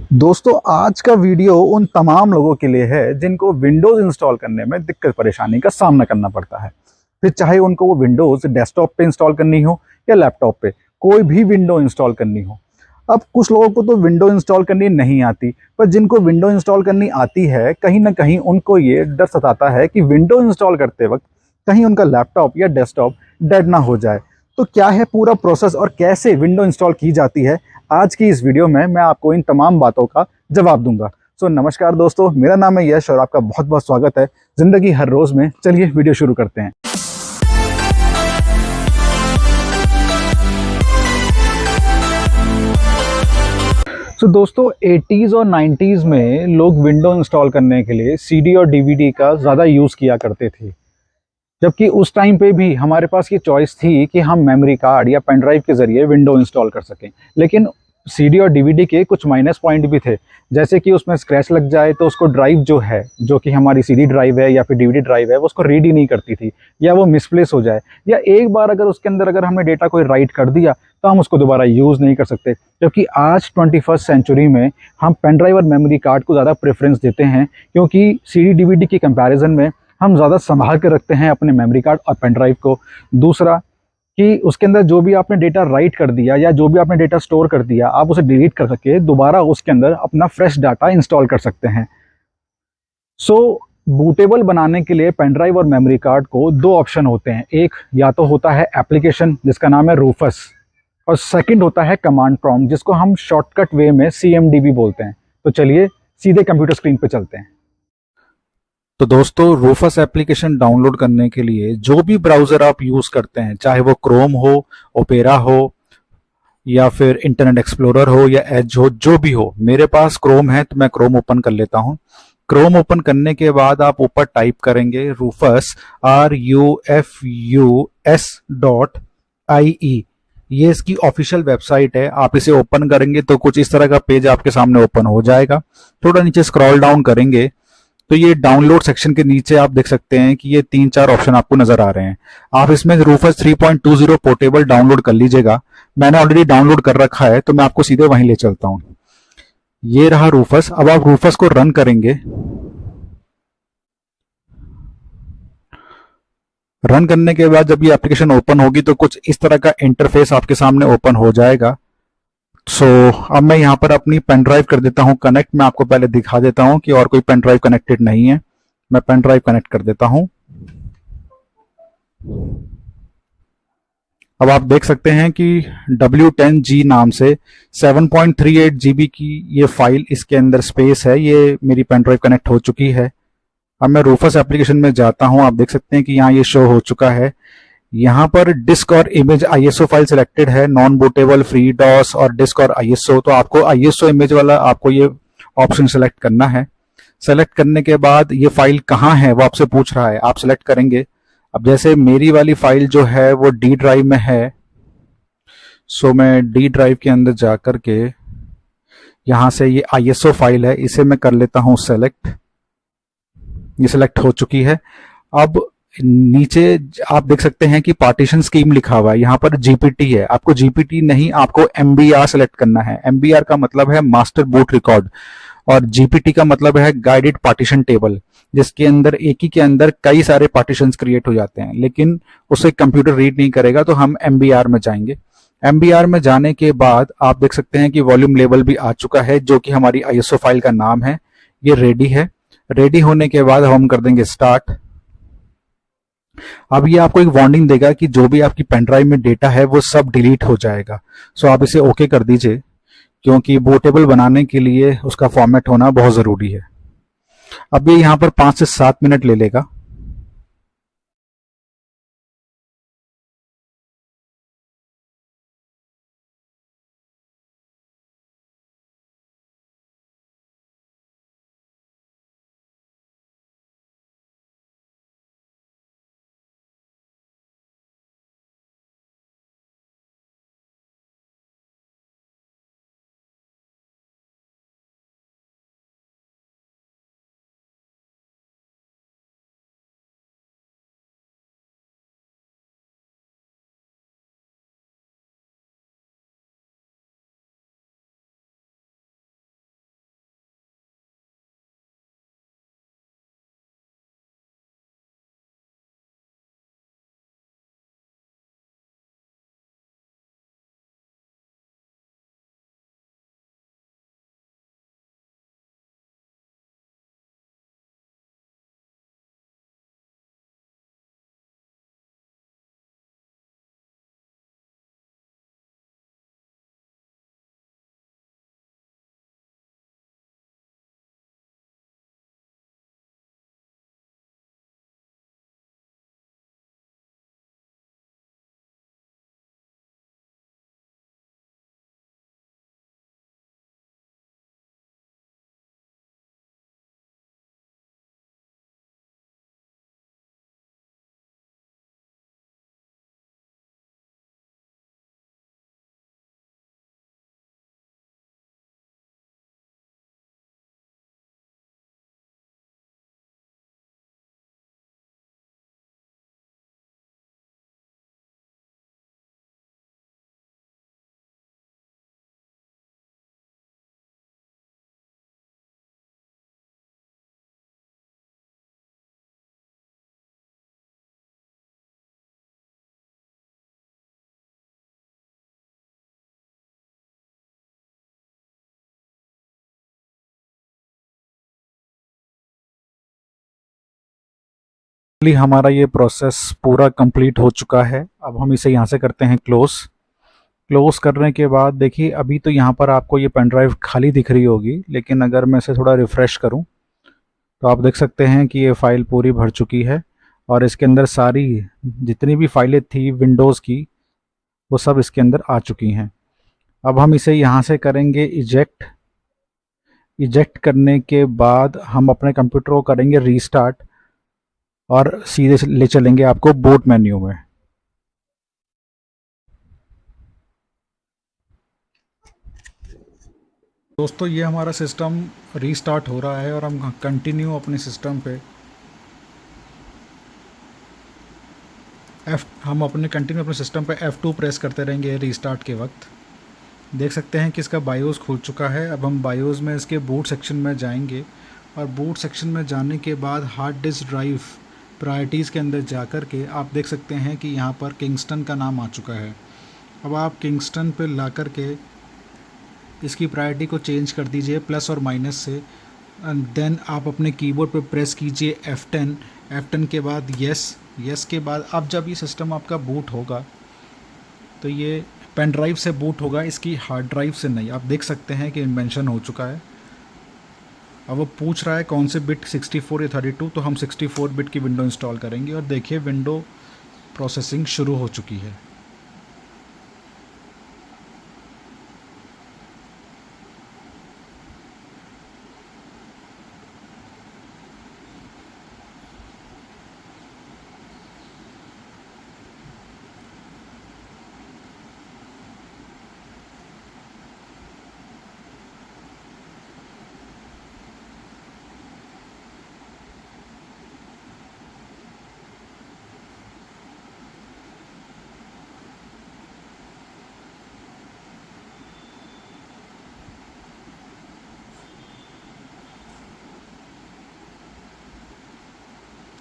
दोस्तों, आज का वीडियो उन तमाम लोगों के लिए है जिनको विंडोज़ इंस्टॉल करने में दिक्कत परेशानी का सामना करना पड़ता है। फिर चाहे उनको वो विंडोज़ डेस्कटॉप पे इंस्टॉल करनी हो या लैपटॉप पे, कोई भी विंडो इंस्टॉल करनी हो। अब कुछ लोगों को तो विंडो इंस्टॉल करनी नहीं आती, पर जिनको विंडो इंस्टॉल करनी आती है, कहीं न कहीं उनको ये डर सताता है कि विंडो इंस्टॉल करते वक़्त कहीं उनका लैपटॉप या डेस्कटॉप डेड ना हो जाए। तो क्या है पूरा प्रोसेस और कैसे विंडो इंस्टॉल की जाती है, आज की इस वीडियो में मैं आपको इन तमाम बातों का जवाब दूंगा। नमस्कार दोस्तों, मेरा नाम है यश और आपका बहुत बहुत स्वागत है जिंदगी हर रोज में। चलिए वीडियो शुरू करते हैं। दोस्तों, 80s और 90s में लोग विंडो इंस्टॉल करने के लिए सीडी और डीवीडी का ज़्यादा यूज़ किया करते थे। जबकि उस टाइम पे भी हमारे पास ये चॉइस थी कि हम मेमोरी कार्ड या पेन ड्राइव के ज़रिए विंडो इंस्टॉल कर सकें। लेकिन सीडी और डीवीडी के कुछ माइनस पॉइंट भी थे, जैसे कि उसमें स्क्रैच लग जाए तो उसको ड्राइव जो है, जो कि हमारी सीडी ड्राइव है या फिर डीवीडी ड्राइव है, वो उसको रीड ही नहीं करती थी, या वो मिसप्लेस हो जाए, या एक बार अगर उसके अंदर अगर हमने डेटा कोई राइट कर दिया तो हम उसको दोबारा यूज़ नहीं कर सकते। जबकि आज 21st सेंचुरी में हम पेन ड्राइव और मेमोरी कार्ड को ज़्यादा प्रेफरेंस देते हैं, क्योंकि सीडी डीवीडी के कंपैरिजन में हम ज़्यादा संभाल के रखते हैं अपने मेमोरी कार्ड और पेन ड्राइव को। दूसरा कि उसके अंदर जो भी आपने डेटा राइट कर दिया या जो भी आपने डेटा स्टोर कर दिया, आप उसे डिलीट कर के दोबारा उसके अंदर अपना फ्रेश डाटा इंस्टॉल कर सकते हैं। सो बूटेबल बनाने के लिए पेन ड्राइव और मेमोरी कार्ड को दो ऑप्शन होते हैं। एक या तो होता है एप्लीकेशन जिसका नाम है रूफस, और सेकंड होता है कमांड प्रॉम्प्ट जिसको हम शॉर्टकट वे में सीएमडी बोलते हैं। तो चलिए सीधे कंप्यूटर स्क्रीन पे चलते हैं। तो दोस्तों, रूफस एप्लीकेशन डाउनलोड करने के लिए जो भी ब्राउज़र आप यूज़ करते हैं, चाहे वो क्रोम हो, ओपेरा हो, या फिर इंटरनेट एक्सप्लोरर हो या एज हो, जो भी हो। मेरे पास क्रोम है तो मैं क्रोम ओपन कर लेता हूँ। क्रोम ओपन करने के बाद आप ऊपर टाइप करेंगे रूफस, RUFUS.IE। ये इसकी ऑफिशियल वेबसाइट है। आप इसे ओपन करेंगे तो कुछ इस तरह का पेज आपके सामने ओपन हो जाएगा। थोड़ा नीचे स्क्रॉल डाउन करेंगे तो ये डाउनलोड सेक्शन के नीचे आप देख सकते हैं कि ये 3-4 ऑप्शन आपको नजर आ रहे हैं। आप इसमें रूफस 3.20 पोर्टेबल डाउनलोड कर लीजिएगा। मैंने ऑलरेडी डाउनलोड कर रखा है तो मैं आपको सीधे वहीं ले चलता हूं। ये रहा रूफस। अब आप रूफस को रन करेंगे। रन करने के बाद जब ये एप्लीकेशन ओपन होगी तो कुछ इस तरह का इंटरफेस आपके सामने ओपन हो जाएगा। अब मैं यहाँ पर अपनी पेन ड्राइव कर देता हूँ कनेक्ट। मैं आपको पहले दिखा देता हूँ कि और कोई पेन ड्राइव कनेक्टेड नहीं है। मैं पेन ड्राइव कनेक्ट कर देता हूँ। अब आप देख सकते हैं कि W10G नाम से 7.38 GB की ये फाइल, इसके अंदर स्पेस है। ये मेरी पेन ड्राइव कनेक्ट हो चुकी है। अब मैं रूफस एप्लीकेशन में जाता हूं। आप देख सकते हैं कि यहाँ ये शो हो चुका है। यहाँ पर डिस्क और इमेज ISO फाइल सिलेक्टेड है, नॉन बूटेबल, फ्री डॉस और डिस्क और ISO। तो आपको ISO इमेज वाला आपको ये ऑप्शन सेलेक्ट करना है। सेलेक्ट करने के बाद ये फाइल कहाँ है वो आपसे पूछ रहा है, आप सेलेक्ट करेंगे। अब जैसे मेरी वाली फाइल जो है वो डी ड्राइव में है, मैं डी ड्राइव के अंदर जाकर के यहाँ से ये ISO फाइल है, इसे मैं कर लेता हूँ सेलेक्ट। ये सेलेक्ट हो चुकी है। अब नीचे आप देख सकते हैं कि पार्टीशन स्कीम लिखा हुआ है, यहाँ पर जीपीटी है। आपको जीपीटी नहीं, आपको MBR सेलेक्ट करना है। MBR का मतलब है मास्टर बूट रिकॉर्ड, और जीपीटी का मतलब है गाइडेड पार्टीशन टेबल, जिसके अंदर एक ही के अंदर कई सारे पार्टीशंस क्रिएट हो जाते हैं, लेकिन उसे कंप्यूटर रीड नहीं करेगा। तो हम MBR में जाएंगे। MBR में जाने के बाद आप देख सकते हैं कि वॉल्यूम लेवल भी आ चुका है, जो कि हमारी ISO फाइल का नाम है। ये रेडी है। रेडी होने के बाद हम कर देंगे स्टार्ट। अब ये आपको एक वार्निंग देगा कि जो भी आपकी पेन ड्राइव में डेटा है वो सब डिलीट हो जाएगा। आप इसे ओके कर दीजिए, क्योंकि बूटेबल बनाने के लिए उसका फॉर्मेट होना बहुत ज़रूरी है। अब ये यहाँ पर 5 से 7 मिनट ले लेगा। हमारा ये प्रोसेस पूरा कंप्लीट हो चुका है। अब हम इसे यहाँ से करते हैं क्लोज करने के बाद देखिए अभी तो यहाँ पर आपको ये पेन ड्राइव खाली दिख रही होगी, लेकिन अगर मैं इसे थोड़ा रिफ़्रेश करूँ तो आप देख सकते हैं कि ये फ़ाइल पूरी भर चुकी है और इसके अंदर सारी जितनी भी फाइलें थी विंडोज़ की वो सब इसके अंदर आ चुकी हैं। अब हम इसे यहाँ से करेंगे इजेक्ट करने के बाद हम अपने कंप्यूटर को करेंगे रीस्टार्ट और सीधे ले चलेंगे आपको बूट मेन्यू में। दोस्तों ये हमारा सिस्टम रीस्टार्ट हो रहा है और हम कंटिन्यू अपने सिस्टम पे हम अपने कंटिन्यू अपने सिस्टम पे F2 प्रेस करते रहेंगे रीस्टार्ट के वक्त। देख सकते हैं कि इसका बायोस खुल चुका है। अब हम बायोस में इसके बूट सेक्शन में जाएंगे और बूट सेक्शन में जाने के बाद हार्ड डिस्क ड्राइव प्रायोरिटीज़ के अंदर जा कर के आप देख सकते हैं कि यहाँ पर किंगस्टन का नाम आ चुका है। अब आप किंगस्टन पे ला कर के इसकी प्रायोरिटी को चेंज कर दीजिए प्लस और माइनस से, एंड देन आप अपने कीबोर्ड पे प्रेस कीजिए F10 के बाद यस के बाद अब जब ये सिस्टम आपका बूट होगा तो ये पेन ड्राइव से बूट होगा, इसकी हार्ड ड्राइव से नहीं। आप देख सकते हैं कि इन्वेंशन हो चुका है। अब वो पूछ रहा है कौन से बिट 64 या 32, तो हम 64 बिट की विंडो इंस्टॉल करेंगे और देखिए विंडो प्रोसेसिंग शुरू हो चुकी है।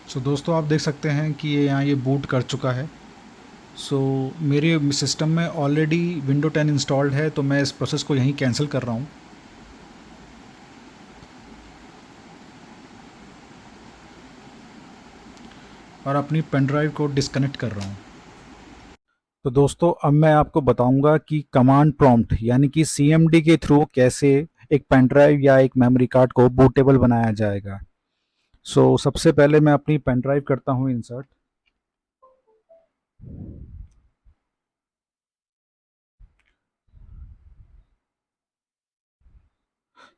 सो दोस्तों आप देख सकते हैं कि ये यहाँ ये बूट कर चुका है। सो मेरे सिस्टम में ऑलरेडी विंडो 10 इंस्टॉल्ड है, तो मैं इस प्रोसेस को यहीं कैंसिल कर रहा हूँ और अपनी पेन ड्राइव को डिस्कनेक्ट कर रहा हूँ। तो दोस्तों अब मैं आपको बताऊंगा कि कमांड प्रॉम्प्ट यानी कि CMD के थ्रू कैसे एक पेन ड्राइव या एक मेमोरी कार्ड को बूटेबल बनाया जाएगा। सो सबसे पहले मैं अपनी पेन ड्राइव करता हूँ इंसर्ट।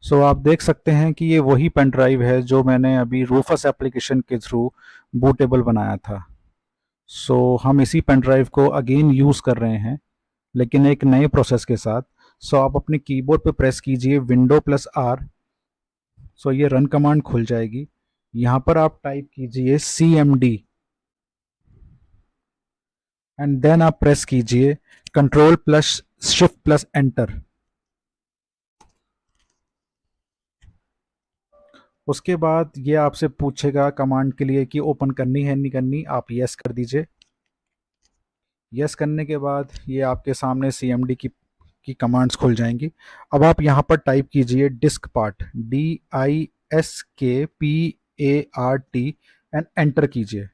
सो आप देख सकते हैं कि ये वही पेन ड्राइव है जो मैंने अभी रूफस एप्लीकेशन के थ्रू बूटेबल बनाया था। सो हम इसी पेन ड्राइव को अगेन यूज़ कर रहे हैं, लेकिन एक नए प्रोसेस के साथ। सो आप अपने कीबोर्ड पे प्रेस कीजिए Window+R। सो ये रन कमांड खुल जाएगी। यहाँ पर आप टाइप कीजिए CMD एंड देन आप प्रेस कीजिए Ctrl+Shift+Enter। उसके बाद ये आपसे पूछेगा कमांड के लिए कि ओपन करनी है नहीं करनी, आप यस कर दीजिए। यस करने के बाद ये आपके सामने CMD की कमांड्स खुल जाएंगी। अब आप यहाँ पर टाइप कीजिए disk part DISKPART and enter कीजिए।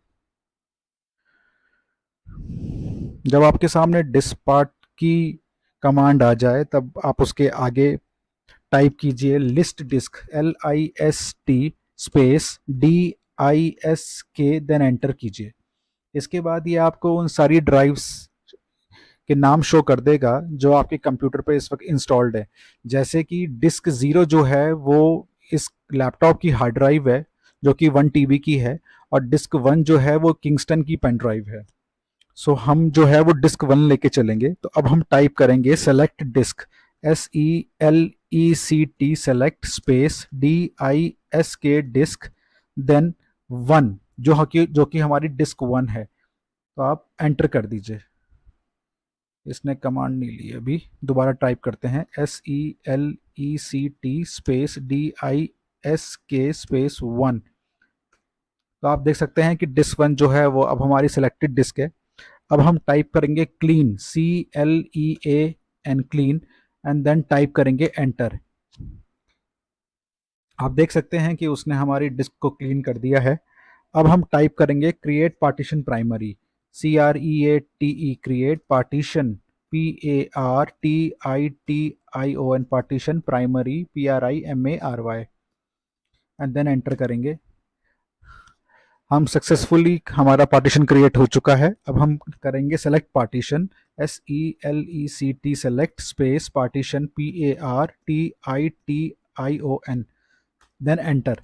जब आपके सामने डिस्क पार्ट की कमांड आ जाए तब आप उसके आगे टाइप कीजिए list disk LIST space DISK then enter कीजिए। इसके बाद ये आपको उन सारी ड्राइव्स के नाम शो कर देगा जो आपके कंप्यूटर पे इस वक्त इंस्टॉल्ड है। जैसे कि डिस्क 0 जो है वो इस लैपटॉप की हार्ड ड्राइव है जो कि 1 TB की है, और डिस्क 1 जो है वो किंगस्टन की पेन ड्राइव है। सो हम जो है वो डिस्क 1 लेके चलेंगे। तो अब हम टाइप करेंगे select disk SELECT select space DISK disk then 1 जो कि हमारी डिस्क 1 है। तो आप एंटर कर दीजिए। इसने कमांड नहीं ली अभी, दोबारा टाइप करते हैं SELECT स्पेस DISK स्पेस 1। तो आप देख सकते हैं कि डिस्क 1 जो है वो अब हमारी सिलेक्टेड डिस्क है। अब हम टाइप करेंगे clean CLEAN clean and then type करेंगे एंटर। आप देख सकते हैं कि उसने हमारी डिस्क को क्लीन कर दिया है। अब हम टाइप करेंगे create partition primary, CREATE create partition, PARTITION partition primary, PRIMARY, and then enter करेंगे। हम सक्सेसफुली, हमारा पार्टीशन क्रिएट हो चुका है। अब हम करेंगे select partition, SELECT select space partition, PARTITION, then enter.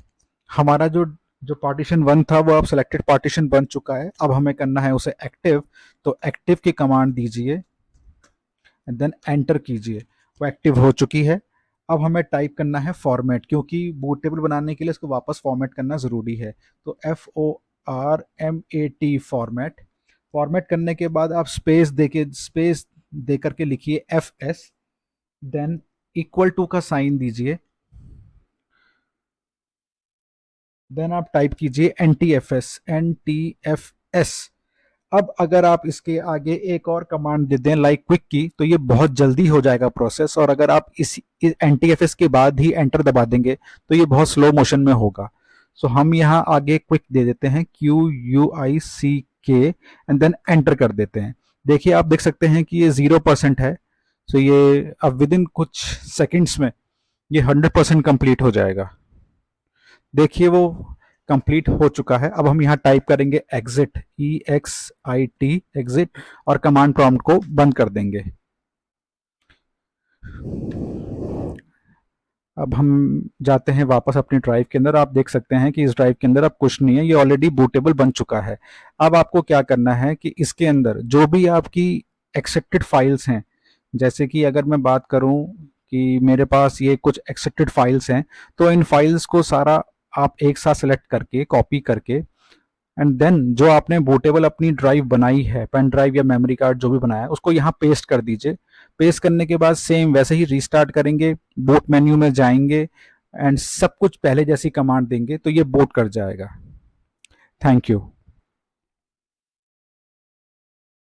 हमारा जो जो पार्टीशन वन था वो अब सेलेक्टेड पार्टीशन बन चुका है। अब हमें करना है उसे एक्टिव, तो एक्टिव की कमांड दीजिए एंड देन एंटर कीजिए। वो एक्टिव हो चुकी है। अब हमें टाइप करना है फॉर्मेट, क्योंकि बूट टेबल बनाने के लिए इसको वापस फॉर्मेट करना ज़रूरी है। तो FORMAT फॉर्मेट। फॉर्मेट करने के बाद आप स्पेस दे करके लिखिए FS, देन इक्वल टू का साइन दीजिए, देन आप टाइप कीजिए NTFS। अब अगर आप इसके आगे एक और कमांड दे दें लाइक क्विक की, तो ये बहुत जल्दी हो जाएगा प्रोसेस। और अगर आप इस NTFS के बाद ही एंटर दबा देंगे तो ये बहुत स्लो मोशन में होगा। सो हम यहाँ आगे क्विक दे देते हैं, QUICK, एंड देन एंटर कर देते हैं। देखिए, आप देख सकते हैं कि ये 0% है। सो ये अब विद इन कुछ सेकेंड्स में ये 100% कंप्लीट हो जाएगा। देखिए वो कंप्लीट हो चुका है। अब हम यहाँ टाइप करेंगे एग्जिट, EXIT एग्जिट, और कमांड प्रॉम्प्ट को बंद कर देंगे। अब हम जाते हैं वापस अपनी ड्राइव के अंदर। आप देख सकते हैं कि इस ड्राइव के अंदर अब कुछ नहीं है, ये ऑलरेडी बूटेबल बन चुका है। अब आपको क्या करना है कि इसके अंदर जो भी आपकी एक्सेप्टेड फाइल्स हैं, जैसे कि अगर मैं बात करूं कि मेरे पास ये कुछ एक्सेप्टेड फाइल्स हैं, तो इन फाइल्स को सारा आप एक साथ सेलेक्ट करके कॉपी करके, एंड देन जो आपने बूटेबल अपनी ड्राइव बनाई है, पेन ड्राइव या मेमोरी कार्ड जो भी बनाया है, उसको यहाँ पेस्ट कर दीजिए। पेस्ट करने के बाद सेम वैसे ही रीस्टार्ट करेंगे, बूट मेन्यू में जाएंगे एंड सब कुछ पहले जैसी कमांड देंगे तो ये बूट कर जाएगा। Thank you.